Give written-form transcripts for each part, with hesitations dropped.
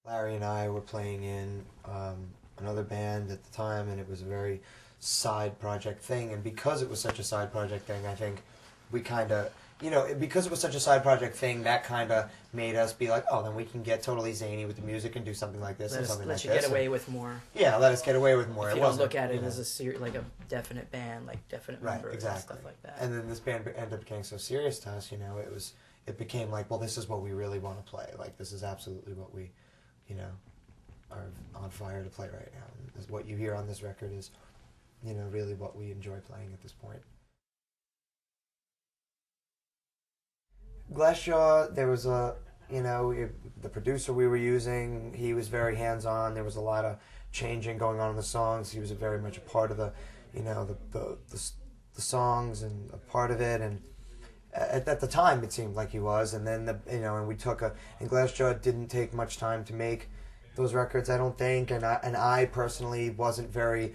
Larry and I were playing in another band at the time, and it was a very side project thing. And because it was such a side project thing, I think we kind of, because it was such a side project thing, that kind of made us be like, oh, then we can get totally zany with the music and do something like this and something like this. Let you get away with more. Yeah, let us get away with more. If you don't look at it as like a definite band, like definite members and stuff like that. And then this band ended up getting so serious to us, it became like, well, this is what we really want to play. Like, this is absolutely what we, are on fire to play right now. And what you hear on this record is, really what we enjoy playing at this point. Glassjaw, there was the producer we were using, he was very hands-on. There was a lot of changing going on in the songs. He was very much a part of the songs and a part of it. And at the time, it seemed like he was. And then and Glassjaw didn't take much time to make those records, I don't think. And I personally wasn't very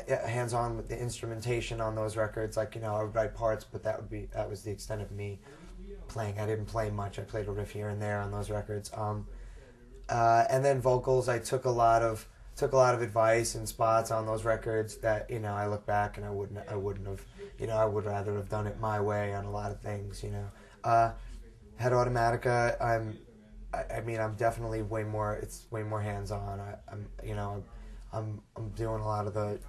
hands-on with the instrumentation on those records. Like, I would write parts, but that was the extent of me playing. I didn't play much. I played a riff here and there on those records. And then vocals, I took a lot of advice and spots on those records that I look back and I wouldn't have. I would rather have done it my way on a lot of things. Head Automatica, I'm definitely way more. It's way more hands-on. I'm doing a lot of the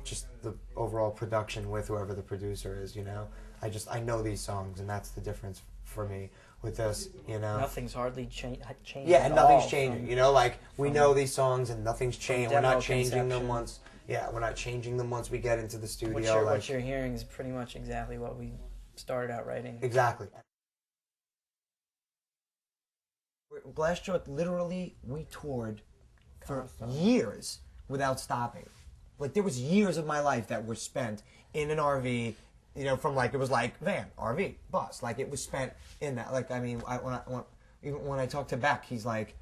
overall production with whoever the producer is. I know these songs, and that's the difference for me with this. Nothing's hardly changed. Yeah, and nothing's changing. We know these songs, and nothing's changing. We're not changing them once. Yeah, we're not changing them once we get into the studio. What you're hearing is pretty much exactly what we started out writing. Exactly. Glassjaw, literally, we toured for years without stopping. Like, there was years of my life that were spent in an RV, from it was like van, RV, bus. Like, it was spent in that. Like, even when I talk to Beck, he's like,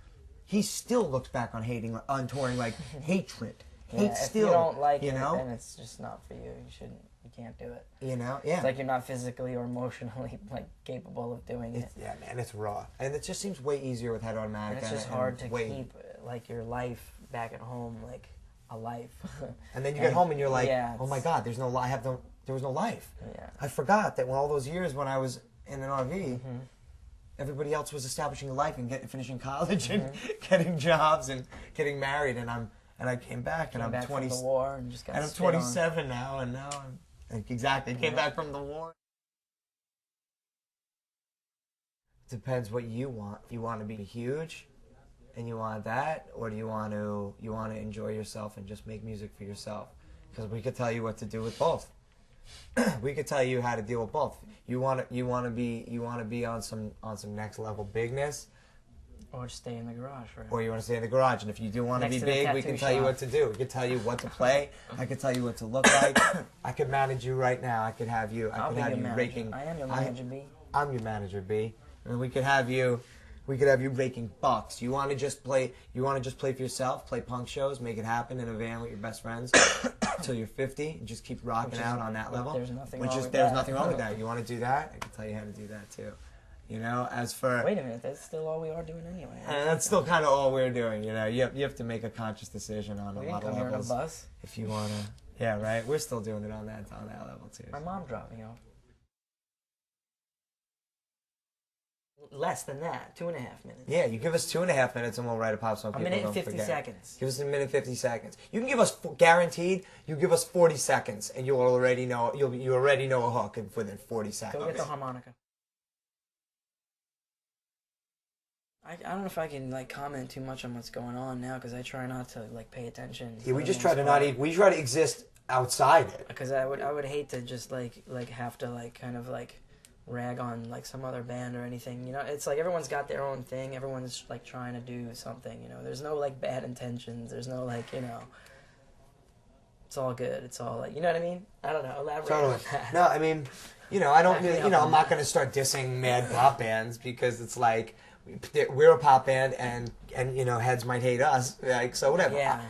he still looks back on touring like hatred. Yeah, if you don't like it, then it's just not for you. You can't do it. Yeah. It's like you're not physically or emotionally capable of doing it. Yeah, man, it's raw, and it just seems way easier with Head Automatica. And it's just hard to keep your life back at home, like a life. And then you get home and you're like, oh my God, there's no life. There was no life. Yeah. I forgot that all those years when I was in an RV, everybody else was establishing a life and finishing college and getting jobs and getting married, and I came back and I'm 20. From the war and just got. And I'm 27 now, and now I'm exactly came back from the war. Depends what you want. You want to be huge, and you want that, or do you want to enjoy yourself and just make music for yourself? Because we could tell you what to do with both. We could tell you how to deal with both. You want to be on some next level bigness. Or stay in the garage, right? Or you want to stay in the garage. And if you do want to be big, we can tell you what to do. We can tell you what to play. I can tell you what to look like. I could manage you right now. I could have you. I'll be your manager. I am your manager, B. I'm your manager, B. And we could have you raking bucks. You want to just play for yourself, play punk shows, make it happen in a van with your best friends until you're 50 and just keep rocking out on that level. There's nothing wrong with that. You want to do that? I can tell you how to do that too. As for... Wait a minute, that's still all we are doing anyway. And that's still kind of all we're doing, You have to make a conscious decision on a lot of levels. Here in a bus. If you want to... Yeah, right? We're still doing it on that level, too. My mom dropped me off. Less than that, 2.5 minutes. Yeah, you give us 2.5 minutes and we'll write a pop song. A minute and 50 seconds. Give us a minute and 50 seconds. You can give us, guaranteed, you give us 40 seconds and you already know a hook within 40 seconds. Go get the harmonica. I don't know if I can comment too much on what's going on now because I try not to pay attention. Yeah, we just try to not. We try to exist outside it. Because I would hate to just have to kind of rag on some other band or anything. It's like everyone's got their own thing. Everyone's trying to do something. There's no bad intentions. There's no It's all good. It's all you know what I mean? I don't know. Elaborate. Totally. On that. No, I mean, I don't really. I'm not going to start dissing mad pop bands because it's we're a pop band, and you know, heads might hate us, like, so whatever. Yeah.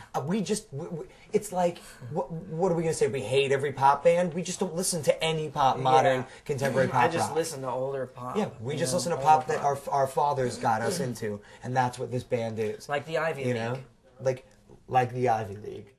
It's like, what are we gonna say? We hate every pop band. We just don't listen to any pop, modern, contemporary pop. I just rock. listen to older pop. Yeah, we just listen to pop that our fathers got us into, and that's what this band is. Like the Ivy League. You know, like the Ivy League.